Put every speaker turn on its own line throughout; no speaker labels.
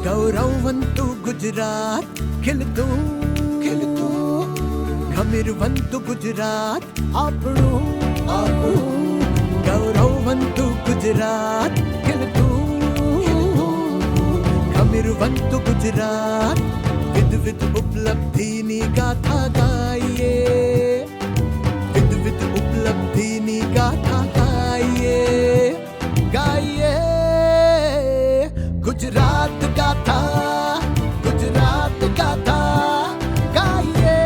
ગૌરવવંતુ ગુજરાત ખીલતું ખમીરવંતુ ગુજરાત આપણું ગૌરવવંતુ ગુજરાત ખીલતું ખમીરવંતુ ગુજરાત વિધ ઉપલબ્ધિની ગાથા ગાઈએ વિધ ઉપલબ્ધિની ગાથા ગાઈએ ગુજરાત ગાથા ગુજરાત ગાથા ગાઈએ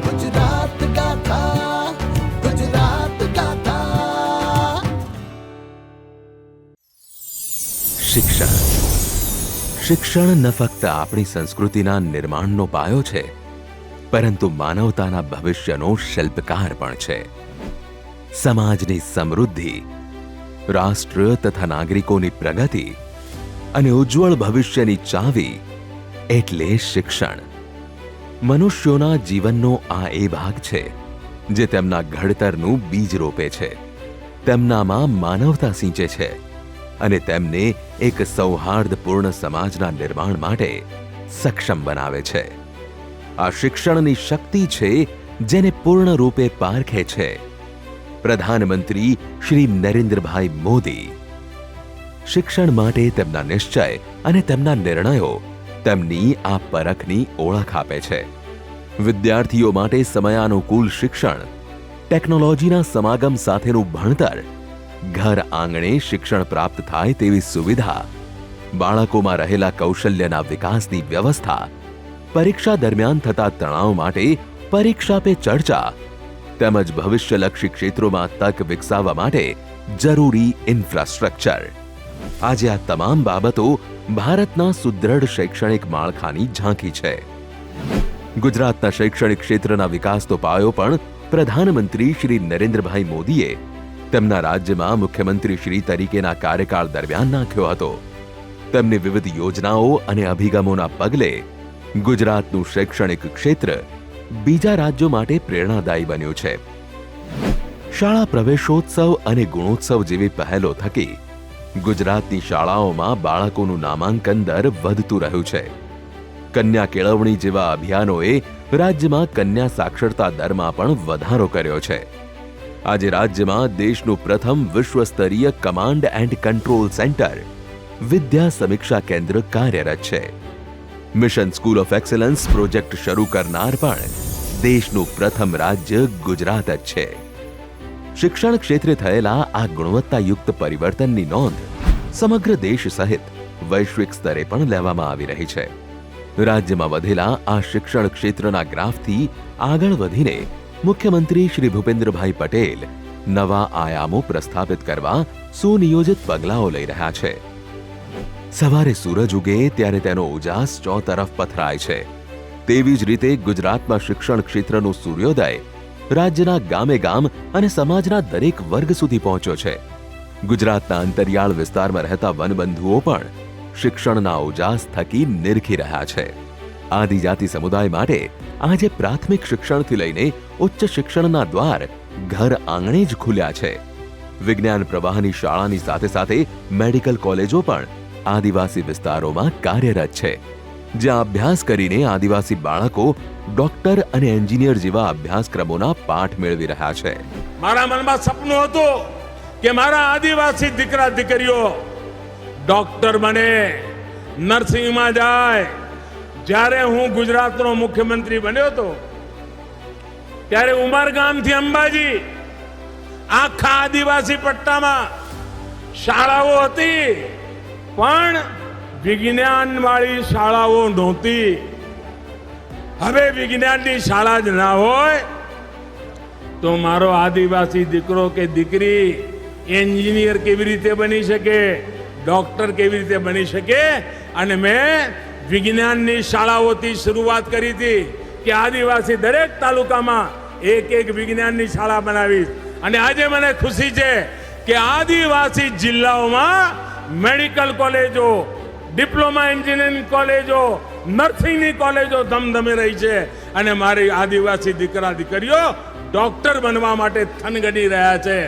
ગુજરાત ગાથા ગુજરાત ગાથા.
શિક્ષણ ન ફક્ત આપણી સંસ્કૃતિના નિર્માણનો પાયો છે, પરંતુ માનવતાના ભવિષ્યનો શિલ્પકાર પણ છે. સમાજની સમૃદ્ધિ, રાષ્ટ્ર તથા નાગરિકોની પ્રગતિ અને ઉજ્જવળ ભવિષ્યની ચાવી એટલે શિક્ષણ. મનુષ્યોના જીવનનો આ એ ભાગ છે જે તેમના ઘડતરનું બીજ રોપે છે, તેમનામાં માનવતા સિંચે છે અને તેમને એક સૌહાર્દપૂર્ણ સમાજના નિર્માણ માટે સક્ષમ બનાવે છે. આ શિક્ષણની શક્તિ છે જેને પૂર્ણ રૂપે પારખે છે પ્રધાનમંત્રી શ્રી નરેન્દ્રભાઈ મોદી. શિક્ષણ માટે તેમના નિશ્ચય અને તેમના નિર્ણયો તેમની આ પરખની ઓળખ આપે છે. વિદ્યાર્થીઓ માટે સમયાનુકૂળ શિક્ષણ, ટેકનોલોજીના સમાગમ સાથેનું ભણતર, ઘર આંગણે શિક્ષણ પ્રાપ્ત થાય તેવી સુવિધા, બાળકોમાં રહેલા કૌશલ્યના વિકાસની વ્યવસ્થા, પરીક્ષા દરમિયાન થતા તણાવ માટે પરીક્ષા પે ચર્ચા તેમજ ભવિષ્યલક્ષી ક્ષેત્રોમાં તક વિકસાવવા માટે જરૂરી ઇન્ફ્રાસ્ટ્રક્ચર. આજે આ તમામ બાબતો ભારતના સુદૃઢ શૈક્ષણિક માળખાની ઝાંખી છે. ગુજરાતના શૈક્ષણિક ક્ષેત્રના વિકાસનો પાયો પણ પ્રધાનમંત્રી શ્રી નરેન્દ્રભાઈ મોદીએ તેમના રાજ્યમાં મુખ્યમંત્રી શ્રી તરીકેના કાર્યકાળ દરમિયાન નાખ્યો હતો. તેમની વિવિધ યોજનાઓ અને અભિગમોના પગલે ગુજરાતનું શૈક્ષણિક ક્ષેત્ર બીજા રાજ્યો માટે પ્રેરણાદાયી બન્યું છે. શાળા પ્રવેશોત્સવ અને ગુણોત્સવ જેવી પહેલો થકી ગુજરાતની શાળાઓમાં બાળકોનું નામાંકન દર વધતું રહ્યું છે. કન્યા કેળવણી જેવા અભિયાનોએ રાજ્યમાં કન્યા સાક્ષરતા દરમાં પણ વધારો કર્યો છે. આજે રાજ્યમાં દેશનું પ્રથમ વિશ્વસ્તરીય કમાન્ડ એન્ડ કંટ્રોલ સેન્ટર વિદ્યા સમીક્ષા કેન્દ્ર કાર્યરત છે. Mission school of excellence project શરૂ કરનાર પણ દેશનું પ્રથમ રાજ્ય ગુજરાત જ છે. શિક્ષણ ક્ષેત્રે થયેલા આ ગુણવત્તાયુક્ત પરિવર્તનની નોંધ સમગ્ર દેશ સહિત વૈશ્વિક સ્તરે પણ લેવામાં આવી રહી છે. રાજ્યમાં વધેલા આ શિક્ષણ ક્ષેત્રના ગ્રાફથી આગળ વધીને મુખ્યમંત્રી શ્રી ભૂપેન્દ્રભાઈ પટેલ નવા આયામો પ્રસ્થાપિત કરવા સુનિયોજિત પગલાઓ લઈ રહ્યા છે. સવારે સૂરજ ઉગે ત્યારે તેનો ઉજાસ ચોતરફ પથરાય છે. તેવી જ રીતે ગુજરાતમાં શિક્ષણ ક્ષેત્રનો સૂર્યોદય રાજ્યના ગામે ગામ અને સમાજના દરેક વર્ગ સુધી પહોંચ્યો છે. ગુજરાતના અંતરિયાળ વિસ્તારમાં રહેતા વનબંધુઓ પણ શિક્ષણના ઉજાસ થકી નિરખી રહ્યા છે. આદિજાતિ સમુદાય માટે આજે પ્રાથમિક શિક્ષણથી લઈને ઉચ્ચ શિક્ષણના દ્વાર ઘર આંગણે જ ખુલ્યા છે. વિજ્ઞાન પ્રવાહની શાળાની સાથે સાથે મેડિકલ કોલેજો પણ આદિવાસી વિસ્તારોમાં કાર્યરત છે, જ્યાં અભ્યાસ કરીને આદિવાસી બાળકો ડોક્ટર અને એન્જિનિયર જેવા અભ્યાસક્રમોના પાઠ મેળવી રહ્યા છે.
મારા મનમાં સપનું હતું કે મારા આદિવાસી દીકરા દીકરીઓ ડોક્ટર બને, નર્સિંગમાં જાય. જ્યારે હું ગુજરાતનો મુખ્યમંત્રી બન્યો હતો ત્યારે ઉમરગામથી અંબાજી આખા આદિવાસી પટ્ટામાં શાળાઓ હતી, પણ વિજ્ઞાનવાળી શાળાઓ નહોતી. હવે વિજ્ઞાનની શાળા જ ના હોય તો મારો આદિવાસી દીકરો કે દીકરી એન્જિનિયર કેવી રીતે બની શકે, ડોક્ટર કેવી રીતે બની શકે? અને મેં વિજ્ઞાનની શાળાઓથી શરૂઆત કરી હતી કે આદિવાસી દરેક તાલુકામાં એક વિજ્ઞાનની શાળા બનાવીશ. અને આજે મને ખુશી છે કે આદિવાસી જિલ્લાઓમાં મેડિકલ કોલેજો, ડિપ્લોમા એન્જિનિયરિંગ કોલેજો, નર્સિંગની કોલેજો ધમધમી રહી છે. અને મારી આદિવાસી દીકરા દીકરીઓ ડોક્ટર બનવા માટે થનગની રહ્યા છે.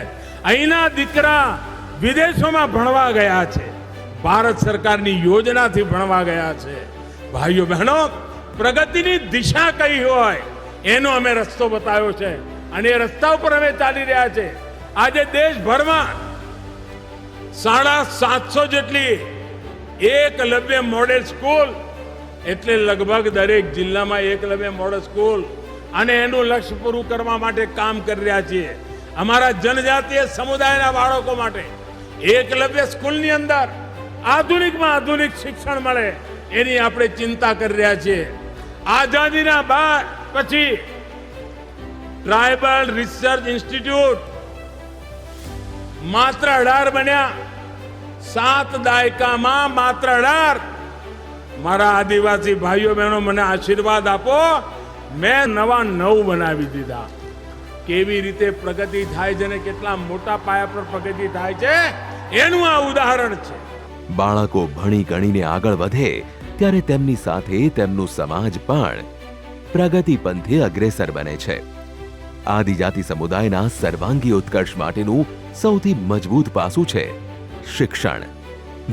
અહીંના દીકરા વિદેશોમાં ભણવા ગયા છે, ભારત સરકારની યોજનાથી ભણવા ગયા છે. ભાઈઓ બહેનો, પ્રગતિની દિશા કઈ હોય એનો અમે રસ્તો બતાવ્યો છે અને એ રસ્તા ઉપર અમે ચાલી રહ્યા છે. આજે દેશભરમાં 750 જેટલી એકલવ્ય મોડેલ સ્કૂલ, એટલે લગભગ દરેક જિલ્લામાં એકલવ્ય મોડેલ સ્કૂલ, અને એનું લક્ષ્ય પૂરું કરવા માટે કામ કરી રહ્યા છીએ. અમારા જનજાતીય સમુદાયના બાળકો માટે એકલવ્ય સ્કૂલની અંદર આધુનિકમાં આધુનિક શિક્ષણ મળે એની આપણે ચિંતા કરી રહ્યા છીએ. આઝાદીના બાદ પછી ટ્રાઇબલ રિસર્ચ ઇન્સ્ટિટ્યૂટ માત્ર 18 બન્યા. 7 દાયકામાં માત્ર 18. મારા આદિવાસી ભાઈઓ બહેનો, મને આશીર્વાદ આપો, મેં નવા 9 બનાવી દીધા. કેવી રીતે પ્રગતિ થાય છે અને કેટલા મોટા પાયા પર પ્રગતિ થાય છે એનું આ ઉદાહરણ છે.
બાળકો ભણી ગણીને આગળ વધે ત્યારે તેમની સાથે તેમનું સમાજ પણ પ્રગતિ પંથે અગ્રેસર બને છે. આદિજાતિ સમુદાયના સર્વાંગી ઉત્કર્ષ માટેનું સૌથી મજબૂત પાસું છે શિક્ષણ,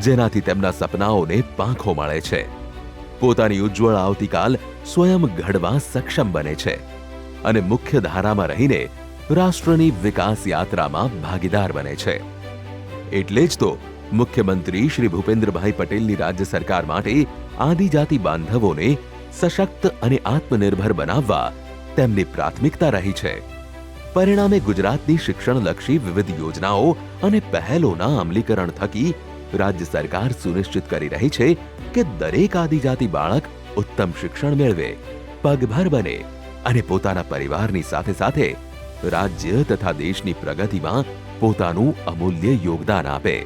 જેનાથી તેમના સપનાઓને પાંખો મળે છે, પોતાની ઉજ્જવળ આવતીકાલ સ્વયં ઘડવા સક્ષમ બને છે અને મુખ્ય ધારામાં રહીને રાષ્ટ્રની વિકાસ યાત્રામાં ભાગીદાર બને છે. એટલે જ તો મુખ્યમંત્રી શ્રી ભૂપેન્દ્રભાઈ પટેલની રાજ્ય સરકાર માટે આદિજાતિ બાંધવોને સશક્ત અને આત્મનિર્ભર બનાવવા તેમની પ્રાથમિકતા રહી છે. પરિણામે ગુજરાતની શિક્ષણલક્ષી વિવિધ યોજનાઓ અને પહેલોના અમલીકરણ થકી રાજ્ય સરકાર સુનિશ્ચિત કરી રહી છે કે દરેક આદિજાતિ બાળક ઉત્તમ શિક્ષણ મેળવે, પગભર બને અને પોતાના પરિવારની સાથે સાથે રાજ્ય તથા દેશની પ્રગતિમાં પોતાનું અમૂલ્ય યોગદાન આપે.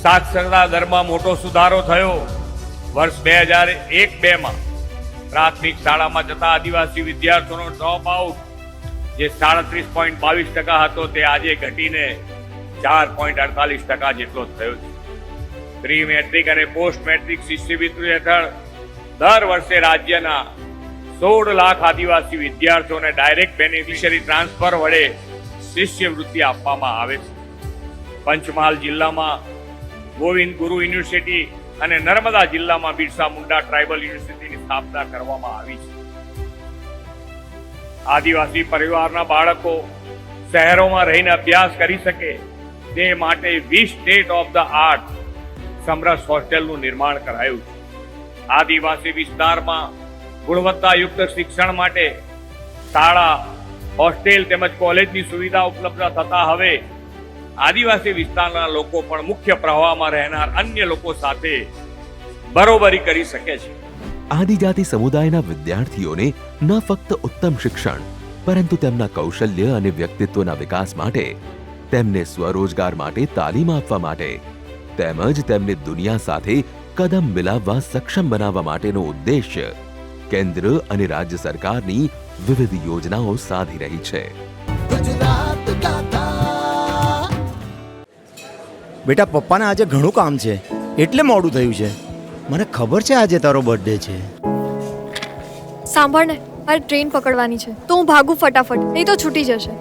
સાક્ષરતા દરમાં મોટો સુધારો થયો. વર્ષ 2001-2માં પ્રાથમિક શાળામાં જતા આદિવાસી વિદ્યાર્થીઓનો ડ્રોપ આઉટ જે 37.22% હતો તે આજે ઘટીને 4.48% જેટલો થયો છે. પ્રી મેટ્રિક અને પોસ્ટ મેટ્રિક શિષ્યવૃત્તિ હેઠળ દર વર્ષે રાજ્યના 16 લાખ આદિવાસી વિદ્યાર્થીઓને ડાયરેક્ટ બેનિફિશિયરી ટ્રાન્સફર વડે શિષ્યવૃત્તિ આપવામાં આવે છે. પંચમહાલ જિલ્લામાં ગોવિંદ ગુરુ યુનિવર્સિટી અને નર્મદા જિલ્લામાં બિરસા મુંડા ટ્રાઇબલ યુનિવર્સિટીની સ્થાપના કરવામાં આવી છે. આદિવાસી પરિવારના બાળકો શહેરોમાં રહીને અભ્યાસ કરી શકે તે માટે 20 સ્ટેટ ઓફ ધ આર્ટ સમરસ હોસ્ટેલનું નિર્માણ કરાયું છે. આદિવાસી વિસ્તારમાં ગુણવત્તાયુક્ત શિક્ષણ માટે શાળા, હોસ્ટેલ તેમજ કોલેજની સુવિધા ઉપલબ્ધ થતા હવે આદિવાસી વિસ્તારના લોકો પણ મુખ્ય પ્રવાહમાં રહેનાર અન્ય લોકો સાથે બરોબરી કરી શકે છે.
આદિજાતિ સમુદાયના વિદ્યાર્થીઓને ન ફક્ત ઉત્તમ શિક્ષણ પરંતુ તેમના કૌશલ્ય અને વ્યક્તિત્વના વિકાસ માટે, તેમને સ્વરોજગાર માટે તાલીમ આપવા માટે તેમજ તેમને દુનિયા સાથે કદમ મિલાવવા સક્ષમ બનાવવા માટેનો ઉદ્દેશ્ય કેન્દ્ર અને રાજ્ય સરકારની વિવિધ યોજનાઓ સાધી રહી છે.
ગુજરાત ગાથા.
બેટા, પપ્પાને આજે ઘણું કામ છે એટલે મોડું થયું છે. મને ખબર છે આજે તારો બર્થડે છે.
સાંભળ ને, મારે ટ્રેન પકડવાની છે તો હું ભાગું ફટાફટ, નહીં તો છૂટી જશે.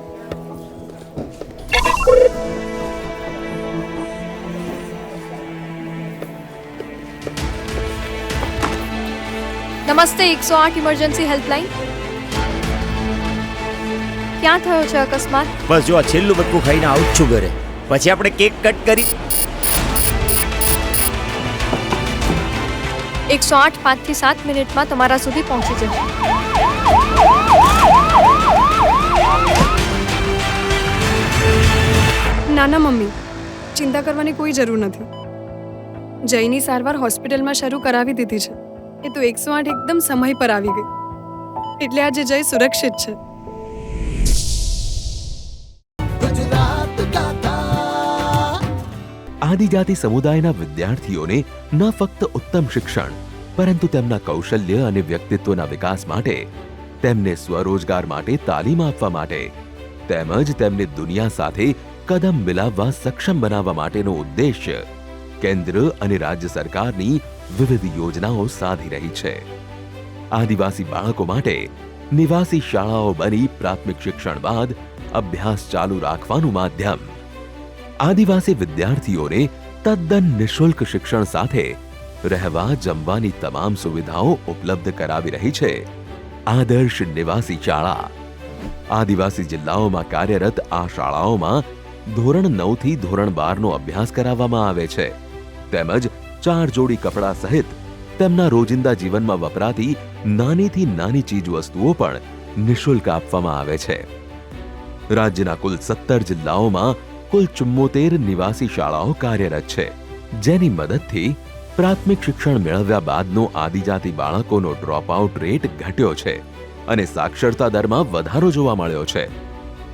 નમસ્તે, 108 ઇમરજન્સી હેલ્પલાઇન. ક્યાં થયો છે અકસ્માત?
બસ જો આ છેલ્લું બટકું ખાઈને આવું જ છું ઘરે. પછી આપણે કેક કટ કરી.
108 5 થી 7 મિનિટમાં તમારા સુધી પહોંચી જશે.
નાના મમ્મી, ચિંતા કરવાની કોઈ જરૂર નથી. જયની સારવાર હોસ્પિટલમાં શરૂ કરાવી દીધી છે. એ તો 108 એકદમ સમય પર આવી ગઈ, એટલે આજે જય સુરક્ષિત છે.
ગુજરાત ગાથા.
આદિજાતિ સમુદાયના વિદ્યાર્થીઓને ન ફક્ત ઉત્તમ શિક્ષણ પરંતુ તેમના કૌશલ્ય અને વ્યક્તિત્વના વિકાસ માટે, તેમને સ્વરોજગાર માટે તાલીમ આપવા માટે તેમજ તેમને દુનિયા સાથે કદમ મિલાવવા સક્ષમ બનાવવા માટેનો ઉદ્દેશ્ય કેન્દ્ર અને રાજ્ય સરકારની વિવિધ યોજનાઓ સાધી રહી છે. આદિવાસી બાળકો માટે નિવાસી શાળાઓ બની પ્રાથમિક શિક્ષણ બાદ અભ્યાસ ચાલુ રાખવાનું માધ્યમ, આદિવાસી વિદ્યાર્થીઓને તદ્દન નિઃશુલ્ક શિક્ષણ સાથે રહેવા જમવાની તમામ સુવિધાઓ ઉપલબ્ધ કરાવી રહી છે આદર્શ નિવાસી શાળા. આદિવાસી જિલ્લાઓમાં કાર્યરત આ શાળાઓમાં ધોરણ 9 થી ધોરણ 12નો અભ્યાસ કરાવવામાં આવે છે તેમજ 4 જોડી કપડાં સહિત તેમના રોજિંદા જીવનમાં વપરાતી નાનીથી નાની ચીજવસ્તુઓ પણ નિઃશુલ્ક આપવામાં આવે છે. રાજ્યના કુલ 17 જિલ્લાઓમાં કુલ 74 નિવાસી શાળાઓ કાર્યરત છે, જેની મદદથી પ્રાથમિક શિક્ષણ મેળવ્યા બાદનો આદિજાતિ બાળકોનો ડ્રોપઆઉટ રેટ ઘટ્યો છે અને સાક્ષરતા દરમાં વધારો જોવા મળ્યો છે.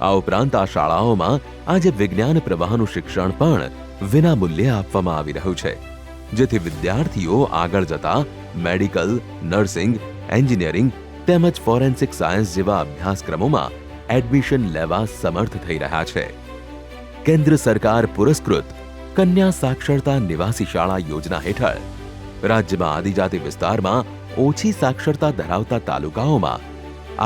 આ ઉપરાંત આ શાળાઓમાં આજે વિજ્ઞાન પ્રવાહનું શિક્ષણ પણ વિનામૂલ્યે આપવામાં આવી રહ્યું છે, જેથી વિદ્યાર્થીઓ આગળ જતા મેડિકલ, નર્સિંગ, એન્જિનિયરિંગ તેમજ ફોરેન્સિક સાયન્સ જેવા અભ્યાસક્રમોમાં એડમિશન લેવા સમર્થ થઈ રહ્યા છે. કેન્દ્ર સરકાર પુરસ્કૃત કન્યા સાક્ષરતા નિવાસી શાળા યોજના હેઠળ રાજ્યમાં આદિજાતિ વિસ્તારમાં ઓછી સાક્ષરતા ધરાવતા તાલુકાઓમાં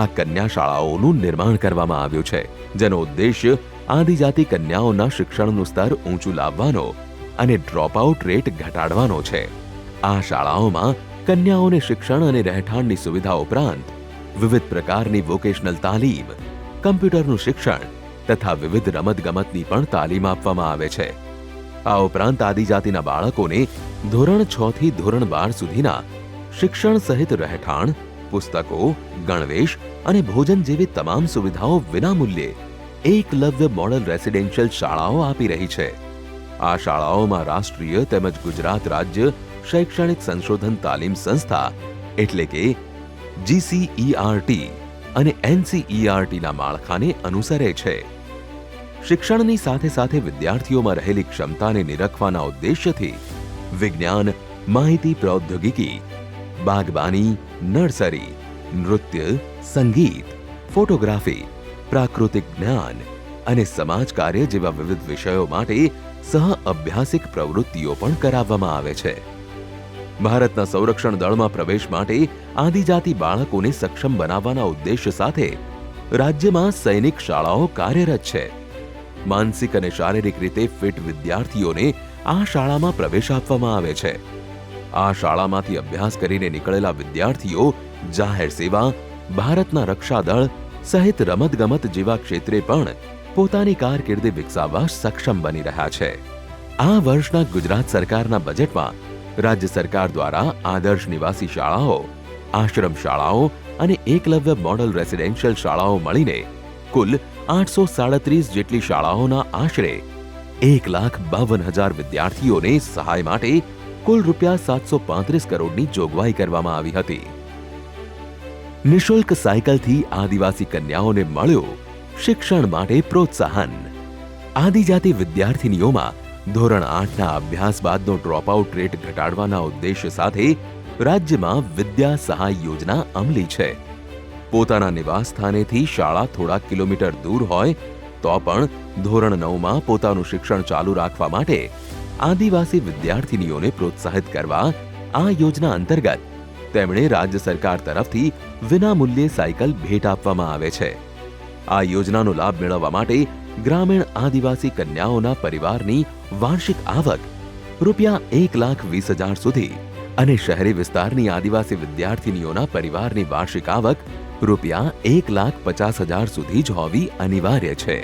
આ કન્યા શાળાઓનું નિર્માણ કરવામાં આવ્યું છે, જેનો ઉદ્દેશ્ય આદિજાતિ કન્યાઓના શિક્ષણનું સ્તર ઊંચું લાવવાનો અને ડ્રોપઆઉટ રેટ ઘટાડવાનો છે. આ શાળાઓમાં કન્યાઓને શિક્ષણ અને રહેઠાણની સુવિધા ઉપરાંત વિવિધ પ્રકારની વોકેશનલ તાલીમ, કમ્પ્યુટરનું શિક્ષણ તથા વિવિધ રમતગમતની પણ તાલીમ આપવામાં આવે છે. આ ઉપરાંત આદિજાતિના બાળકોને ધોરણ 6 થી ધોરણ 12 સુધીના શિક્ષણ સહિત રહેઠાણ, પુસ્તકો, ગણવેશ અને ભોજન જેવી તમામ સુવિધાઓ વિનામૂલ્યે એકલવ્ય મોડલ રેસિડેન્શિયલ શાળાઓ આપી રહી છે. આ શાળાઓમાં રાષ્ટ્રીય તેમજ ગુજરાત રાજ્ય શૈક્ષણિક સંશોધન તાલીમ સંસ્થા એટલે કે GCERT અને NCERT ના માળખાને અનુસરે છે. શિક્ષણની સાથે સાથે વિદ્યાર્થીઓમાં રહેલી ક્ષમતાને નિરખવાના ઉદ્દેશ્યથી વિજ્ઞાન, માહિતી પ્રૌદ્યોગિકી, બાગબાની, નર્સરી, નૃત્ય, સંગીત, ફોટોગ્રાફી, પ્રાકૃતિક જ્ઞાન અને સમાજ કાર્ય જેવા વિવિધ વિષયો માટે સહ અભ્યાસિક પ્રવૃત્તિઓ પણ કરાવવામાં આવે છે. ભારતના સંરક્ષણ દળમાં પ્રવેશ માટે આદિજાતિ બાળકોને સક્ષમ બનાવવાના ઉદ્દેશ્ય સાથે રાજ્યમાં સૈનિક શાળાઓ કાર્યરત છે. માનસિક અને શારીરિક રીતે ફિટ વિદ્યાર્થીઓને આ શાળામાં પ્રવેશ આપવામાં આવે છે. આ શાળામાંથી અભ્યાસ કરીને નીકળેલા વિદ્યાર્થીઓ જાહેર સેવા, ભારતના રક્ષા દળ સહિત રમતગમત જેવા ક્ષેત્રે પણ પોતાની કારકિર્દી વિકસાવવા સક્ષમ બની રહ્યા છે. આ વર્ષના ગુજરાત સરકારના બજેટમાં રાજ્ય સરકાર દ્વારા આદર્શ નિવાસી શાળાઓ, આશ્રમ શાળાઓ અને એકલવ્ય મોડલ રેસિડેન્શિયલ શાળાઓ મળીને કુલ 837 જેટલી શાળાઓના આશરે 1,52,000 વિદ્યાર્થીઓને સહાય માટે કુલ ₹735 કરોડની જોગવાઈ કરવામાં આવી હતી. નિઃશુલ્ક સાયકલથી આદિવાસી કન્યાઓને મળ્યું શિક્ષણ માટે પ્રોત્સાહન. આદિજાતિ વિદ્યાર્થીનીઓમાં ધોરણ 8ના અભ્યાસ બાદનો ડ્રોપઆઉટ રેટ ઘટાડવાના ઉદ્દેશ્ય સાથે રાજ્યમાં વિદ્યા સહાય યોજના અમલી છે. પોતાના નિવાસ સ્થાનેથી શાળા થોડા કિલોમીટર દૂર હોય તો પણ ધોરણ 9માં પોતાનું શિક્ષણ ચાલુ રાખવા માટે આદિવાસી વિદ્યાર્થીનીઓને પ્રોત્સાહિત કરવા આ યોજના અંતર્ગત તેમણે રાજ્ય સરકાર તરફથી વિનામૂલ્યે સાયકલ ભેટ આપવામાં આવે છે. આ યોજનાનો લાભ મેળવવા માટે ગ્રામીણ આદિવાસી કન્યાઓના પરિવારની વાર્ષિક આવક ₹1,20,000 સુધી અને શહેરી વિસ્તારની આદિવાસી વિદ્યાર્થીનીઓના પરિવારની વાર્ષિક આવક ₹1,50,000 સુધી જ હોવી અનિવાર્ય છે.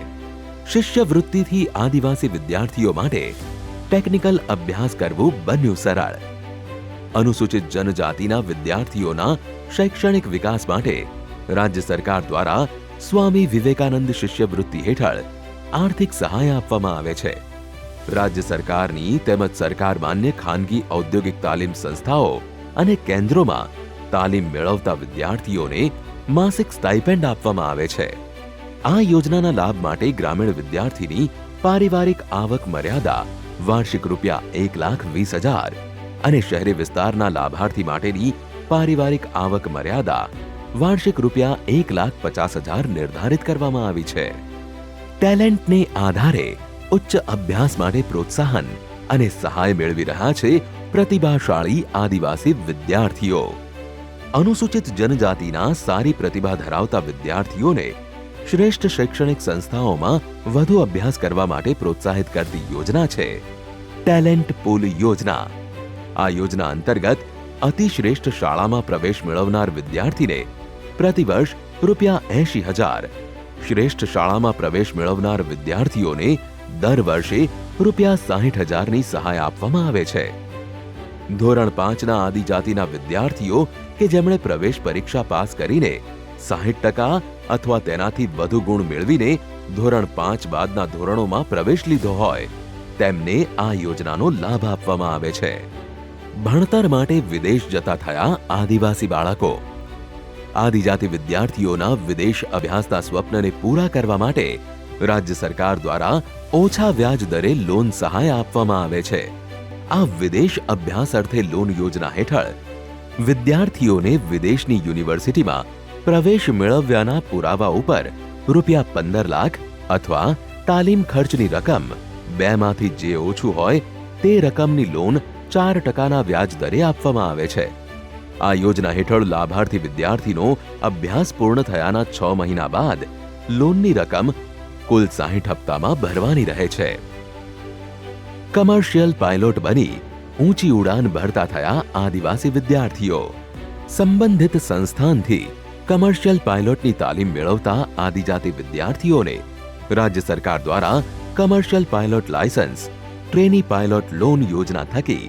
શિષ્યવૃત્તિથી આદિવાસી વિદ્યાર્થીઓ માટે ટેકનિકલ અભ્યાસ કરવું બન્યું સરળ. અનુસૂચિત જનજાતિના વિદ્યાર્થીઓના શૈક્ષણિક વિકાસ માટે રાજ્ય સરકાર દ્વારા સ્વામી વિવેકાનંદ શિષ્યવૃત્તિ હેઠળ આર્થિક સહાય આપવામાં આવે છે. રાજ્ય સરકારની તેમજ સરકાર માન્ય ખાનગી ઔદ્યોગિક તાલીમ સંસ્થાઓ અને કેન્દ્રોમાં તાલીમ મેળવતા વિદ્યાર્થીઓને માસિક સ્ટાઇપેન્ડ આપવામાં આવે છે. આ યોજનાના લાભ માટે ગ્રામીણ વિદ્યાર્થીની પારિવારિક આવક મર્યાદા વાર્ષિક ₹1,20,000 અને શહેરી વિસ્તારના લાભાર્થી માટેની પારિવારિક આવક મર્યાદા વાર્ષિક ₹1,50,000 નિર્ધારિત કરવામાં આવી છે. ટેલેન્ટને આધારે ઉચ્ચ અભ્યાસ માટે પ્રોત્સાહન અને સહાય મેળવી રહ્યા છે પ્રતિભાશાળી આદિવાસી વિદ્યાર્થીઓ. અનુસૂચિત જનજાતિના સારી પ્રતિભા ધરાવતા વિદ્યાર્થીઓને શ્રેષ્ઠ શૈક્ષણિક સંસ્થાઓમાં વધુ અભ્યાસ કરવા માટે પ્રોત્સાહિત કરતી યોજના છે ટેલેન્ટ પૂલ યોજના. આ યોજના અંતર્ગત અતિ શ્રેષ્ઠ શાળામાં પ્રવેશ મેળવનાર વિદ્યાર્થીને પ્રતિવર્ષ ₹80,000, શ્રેષ્ઠ શાળામાં પ્રવેશ મેળવનાર વિદ્યાર્થીઓને દર વર્ષે ₹60,000ની સહાય આપવામાં આવે છે. ધોરણ 5ના આદિજાતિના વિદ્યાર્થીઓ કે જેમણે પ્રવેશ પરીક્ષા પાસ કરીને 60% અથવા તેનાથી વધુ ગુણ મેળવીને ધોરણ 5 બાદના ધોરણોમાં પ્રવેશ લીધો હોય તેમને આ યોજનાનો લાભ આપવામાં આવે છે. ભણતર માટે વિદેશ જતા થયા આદિવાસી બાળકો. આદિજાતિ વિદ્યાર્થીઓના વિદેશ અભ્યાસના સ્વપ્નને પૂરા કરવા માટે રાજ્ય સરકાર દ્વારા ઓછા વ્યાજ દરે લોન સહાય આપવામાં આવે છે. આ વિદેશ અભ્યાસ અર્થે લોન યોજના હેઠળ વિદ્યાર્થીઓને વિદેશની યુનિવર્સિટીમાં પ્રવેશ મેળવ્યાના પુરાવા ઉપર ₹15 લાખ અથવા તાલીમ ખર્ચની રકમ બેમાંથી જે ઓછું હોય તે રકમની લોન 4%ના વ્યાજ દરે આપવામાં આવે છે. આ યોજના હેઠળ લાભાર્થી વિદ્યાર્થીનો અભ્યાસ પૂર્ણ થયાના 6 મહિના બાદ લોનની રકમ કુલ 60 હપ્તામાં ભરવાની રહે છે. કમર્શિયલ પાયલોટ બની ઊંચી ઉડાન ભરતા થયા આદિવાસી વિદ્યાર્થીઓ. સંબંધિત સંસ્થાનથી કમર્શિયલ પાયલોટની તાલીમ મેળવતા આદિજાતિ વિદ્યાર્થીઓને રાજ્ય સરકાર દ્વારા commercial pilot licence trainee pilot loan યોજના થકી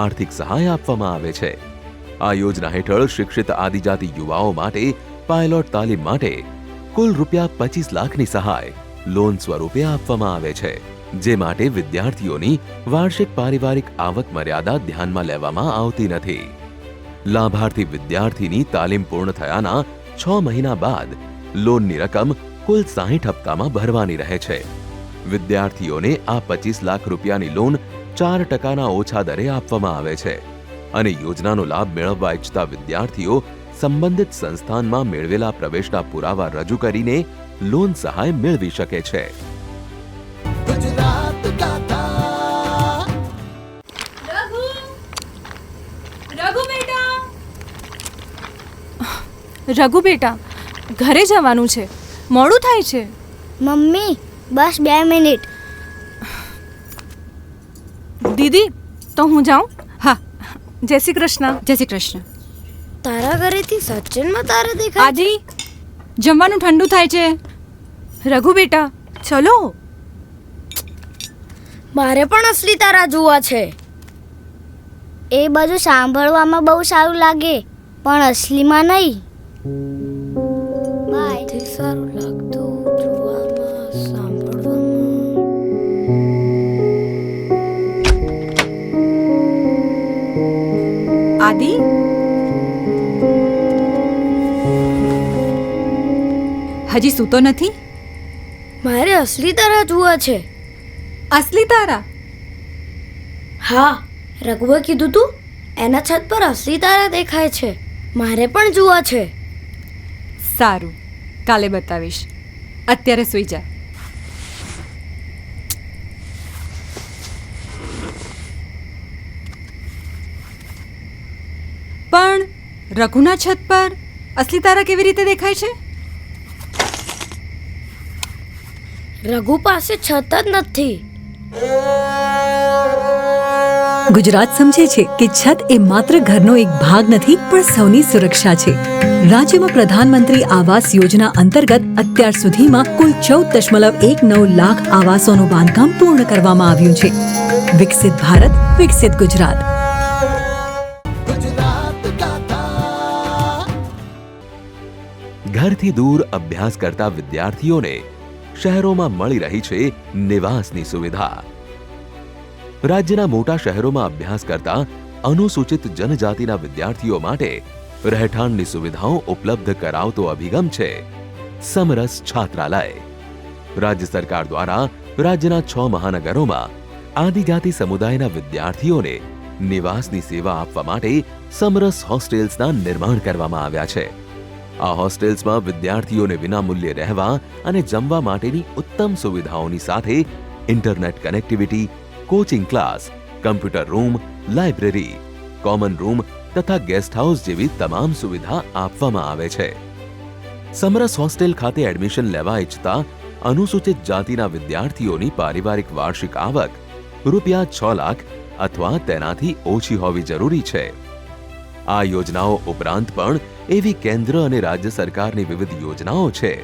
આર્થિક સહાય આપવામાં આવે છે. આ યોજના હેઠળ શિક્ષિત આદિજાતિ યુવાઓ માટે પાયલોટ તાલીમ માટે કુલ ₹25 લાખની સહાય લોન સ્વરૂપે આપવામાં આવે છે, જે માટે વિદ્યાર્થીઓની વાર્ષિક પારિવારિક આવક મર્યાદા ધ્યાનમાં લેવામાં આવતી નથી. લાભાર્થી વિદ્યાર્થીની તાલીમ પૂર્ણ થયાના 6 મહિના બાદ લોનની રકમ કુલ 60 હપ્તામાં ભરવાની રહે છે. વિદ્યાર્થીઓને આ ₹25 લાખ લોન 4%ના ઓછા દરે આપવામાં આવે છે અને યોજનાનો લાભ મેળવવા ઈચ્છતા વિદ્યાર્થીઓ સંબંધિત સંસ્થાનમાં મેળવેલા પ્રવેશના પુરાવા રજૂ કરીને લોન સહાય મેળવી શકે છે.
गुजरात गाथा
રઘુ બેટા, ઘરે જવાનું છે, મોડું થાય છે.
મમ્મી બસ 2 મિનિટ.
દીદી, તો હું જાઉં? હા, જય શ્રી કૃષ્ણ.
જય શ્રી કૃષ્ણ.
તારા ઘરેથી સચિનમાં તારા દેખાય.
આદિ, જમવાનું ઠંડુ થાય છે. રઘુ બેટા, ચલો.
મારે પણ અસલી તારા જોવા છે. એ બધું સાંભળવામાં બહુ સારું લાગે પણ અસલીમાં નહીં. બાય. સારું લાગતું જોવામાં, સાંભળવામાં.
આદિ, હજી સૂતો નથી?
મારે અસલી તારા જોવા છે.
અસલી તારા?
હા, રઘુએ કીધું તું એના છત પર અસલી તારા દેખાય છે. મારે પણ જોવા છે.
સારું, કાલે બતાવીશ. અત્યારે સૂઈ જા. પણ રઘુના છત પર અસલી તારા કેવી રીતે દેખાય છે?
રઘુ પાસે છત જ નથી.
ગુજરાત સમજે છે કે છત એ માત્ર ઘરનો એક ભાગ નથી પણ સૌની સુરક્ષા છે. રાજ્યમાં પ્રધાનમંત્રી આવાસ યોજના અંતર્ગત અત્યાર સુધીમાં કુલ 14.19 લાખ આવાસોનું બાંધકામ પૂર્ણ કરવામાં આવ્યું છે. વિકસિત ભારત, વિકસિત ગુજરાત.
गुजरात गाथा
ઘરથી દૂર અભ્યાસ કરતા વિદ્યાર્થીઓને શહેરોમાં મળી રહી છે નિવાસની સુવિધા. રાજ્યના મોટા શહેરોમાં અભ્યાસ કરતા અનુસૂચિત જનજાતિના વિદ્યાર્થીઓ માટે રહેઠાણની સુવિધાઓ ઉપલબ્ધ કરાવતો અભિગમ છે સમરસ છાત્રાલય. રાજ્ય સરકાર દ્વારા રાજ્યના 6 મહાનગરોમાં આદિજાતિ સમુદાયના વિદ્યાર્થીઓને નિવાસની સેવા આપવા માટે સમરસ હોસ્ટેલ્સના નિર્માણ કરવામાં આવ્યા છે. આ હોસ્ટેલ્સમાં વિદ્યાર્થીઓને વિનામૂલ્યે રહેવા અને જમવા માટેની ઉત્તમ સુવિધાઓની સાથે internet connectivity, coaching class, computer room, library, common room તથા ગેસ્ટ હાઉસ જેવી તમામ સુવિધા આપવામાં આવે છે. સમરસ હોસ્ટેલ ખાતે એડમિશન લેવા ઈચ્છતા અનુસૂચિત જાતિના વિદ્યાર્થીઓની પારિવારિક વાર્ષિક આવક રૂપિયા 6 લાખ અથવા તેનાથી ઓછી હોવી જરૂરી છે. આ યોજનાઓ ઉપરાંત પણ એવી કેન્દ્ર અને રાજ્ય સરકારની વિવિધ યોજનાઓ છે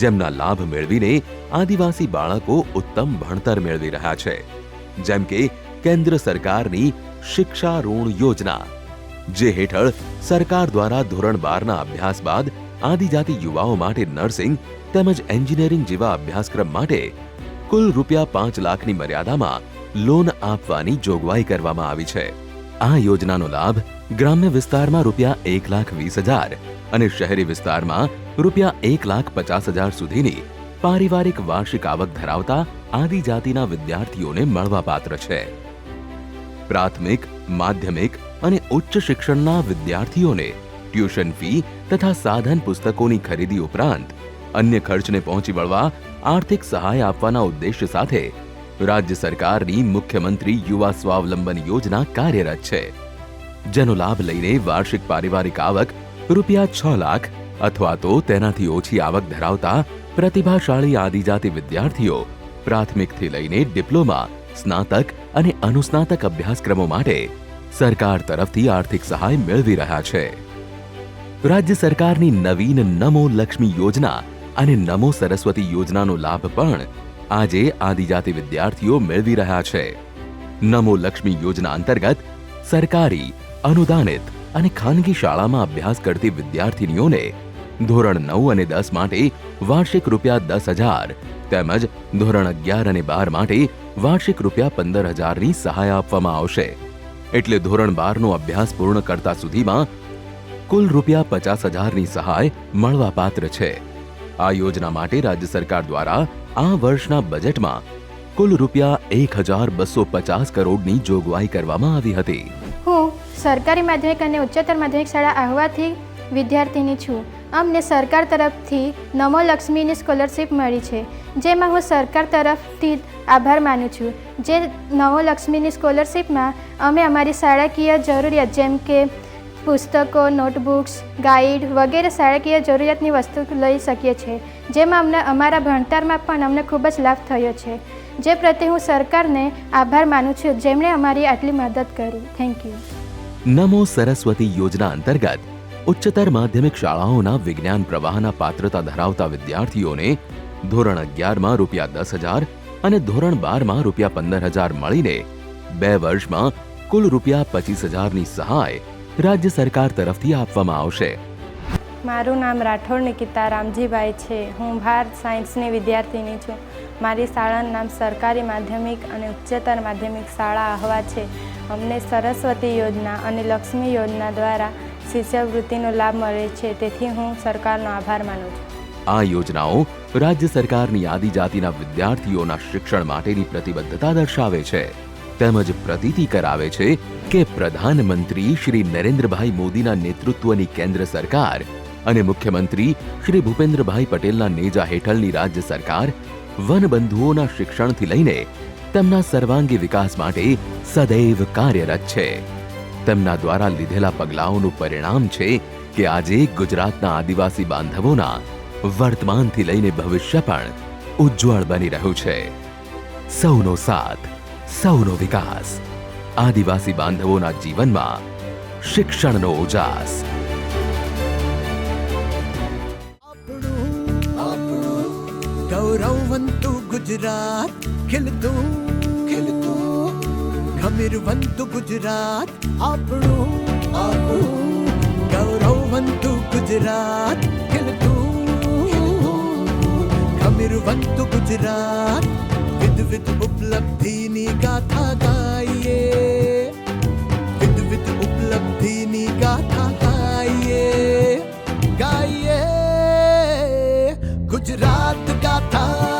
જેમના લાભ મેળવીને આદિવાસી બાળકો ઉત્તમ ભણતર મેળવી રહ્યા છે. જેમ કે કેન્દ્ર સરકારની શિક્ષા ઋણ યોજના, જે હેઠળ સરકાર દ્વારા ધોરણ 12ના અભ્યાસ બાદ આદિજાતિ યુવાઓ માટે નર્સિંગ તેમજ એન્જિનિયરિંગ જેવા અભ્યાસક્રમ માટે કુલ રૂપિયા 5 લાખની મર્યાદામાં લોન આપવાની જોગવાઈ કરવામાં આવી છે. આ યોજનાનો લાભ ગ્રામ્ય વિસ્તારમાં રૂપિયા 1,20,000 અને શહેરી વિસ્તારમાં રૂપિયા 1,50,000 સુધીની પારિવારિક વાર્ષિક આવક ધરાવતા આદિજાતિના વિદ્યાર્થીઓને મળવાપાત્ર છે. પ્રાથમિક, માધ્યમિક અને ઉચ્ચ શિક્ષણના વિદ્યાર્થીઓને ટ્યુશન ફી તથા સાધન પુસ્તકોની ખરીદી ઉપરાંત અન્ય ખર્ચને પહોંચી વળવા આર્થિક સહાય આપવાના ઉદ્દેશ્ય સાથે રાજ્ય સરકારની મુખ્યમંત્રી યુવા સ્વાવલંબન યોજના કાર્યરત છે, જેનો લાભ લઈને વાર્ષિક પારિવારિક આવક રૂપિયા 6 લાખ અથવા તો તેનાથી ઓછી આવક ધરાવતા પ્રતિભાશાળી આદિજાતિ વિદ્યાર્થીઓ પ્રાથમિકથી લઈને ડિપ્લોમા, સ્નાતક અને અનુસ્નાતક અભ્યાસક્રમો માટે સરકાર તરફથી આર્થિક સહાય મેળવી રહ્યા છે. રાજ્ય સરકારની નવીન નમો લક્ષ્મી યોજના અને નમો સરસ્વતી યોજનાનો લાભ પણ આજે આદિજાતિ વિદ્યાર્થીઓ મેળવી રહ્યા છે. નમો લક્ષ્મી યોજના અંતર્ગત સરકારી, અનુદાનિત અને ખાનગી શાળામાં અભ્યાસ કરતી વિદ્યાર્થીનીઓને ધોરણ 9 અને 10 માટે વાર્ષિક રૂપિયા 10,000 તેમજ ધોરણ 11 અને 12 માટે વાર્ષિક રૂપિયા 15,000ની સહાય આપવામાં આવશે. એટલે ધોરણ 12નો અભ્યાસ પૂર્ણ કરતા સુધીમાં કુલ રૂપિયા 50,000ની સહાય મળવાપાત્ર છે. આ યોજના માટે રાજ્ય સરકાર દ્વારા આ વર્ષના બજેટમાં કુલ રૂપિયા 1,250 કરોડની જોગવાઈ કરવામાં આવી હતી.
હું સરકારી માધ્યમિક અને ઉચ્ચતર માધ્યમિક શાળા આહવાથી વિદ્યાર્થીની છું. અમને સરકાર તરફથી નમો લક્ષ્મીની સ્કોલરશીપ મળી છે, જેમાં હું સરકાર તરફથી આભાર માનું છું. જે નમો લક્ષ્મીની સ્કોલરશીપમાં અમે અમારી શાળાકીય જરૂરિયાત જેમ કે પુસ્તકો, નોટબુક્સ, ગાઈડ વગેરે શાળાકીય જરૂરિયાતની વસ્તુ લઈ શકીએ છીએ, જેમાં અમને અમારા ભણતરમાં પણ અમને ખૂબ જ લાભ થયો છે. જે પ્રત્યે હું સરકારને આભાર માનું છું, જેમણે અમારી આટલી મદદ કરી. Thank you.
નમો સરસ્વતી યોજના અંતર્ગત ઉચ્ચતર માધ્યમિક શાળાઓના વિજ્ઞાન પ્રવાહના પાત્રતા ધરાવતા વિદ્યાર્થીઓને ધોરણ 11માં રૂપિયા 10,000 અને ધોરણ 12માં રૂપિયા 15,000 મળીને 2 વર્ષમાં કુલ રૂપિયા 25,000ની સહાય રાજ્ય સરકાર તરફથી આપવામાં આવશે.
મારું નામ રાઠોડ નિકિતા રામજીભાઈ છે. હું ભારત સાયન્સની વિદ્યાર્થીની છું. મારી શાળાનું નામ સરકારી માધ્યમિક અને ઉચ્ચતર માધ્યમિક શાળા આહવા છે. અમને સરસ્વતી યોજના અને લક્ષ્મી યોજના દ્વારા શિષ્યવૃત્તિનો લાભ મળે છે, તેથી હું સરકારનો આભાર માનું છું.
આ યોજનાઓ રાજ્ય સરકારની આદિજાતિના વિદ્યાર્થીઓના શિક્ષણ માટેની પ્રતિબદ્ધતા દર્શાવે છે, તેમજ પ્રતીતિ કરાવે છે કે પ્રધાનમંત્રી શ્રી નરેન્દ્રભાઈ મોદીના નેતૃત્વની કેન્દ્ર સરકાર અને મુખ્યમંત્રી શ્રી ભૂપેન્દ્રભાઈ પટેલના નેજા હેઠળની રાજ્ય સરકાર વનબંધુઓના શિક્ષણથી લઈને તેમના સર્વાંગી વિકાસ માટે સદૈવ કાર્યરત છે. તેમના દ્વારા લીધેલા પગલાઓનું પરિણામ છે કે આજે ગુજરાતના આદિવાસી બાંધવોના વર્તમાનથી લઈને ભવિષ્ય પણ ઉજ્જવળ બની રહ્યું છે. સૌનો સાથ, સૌનો વિકાસ, આદિવાસી બાંધવોના જીવનમાં શિક્ષણનો ઉજાસ.
ગૌરવવંતુ ગુજરાત, ખીલતું ખીલતું ગમીરવંતુ ગુજરાત, આપણું આપણું ગૌરવવંતુ ગુજરાત, ખીલતું ગમીરવંતુ ગુજરાત. વિધ ઉપલબ્ધિની ગાથા ગાઈએ, વિધ ઉપલબ્ધિની ગાથા ગાઈએ, ગાઈએ ગુજરાત ગાથા.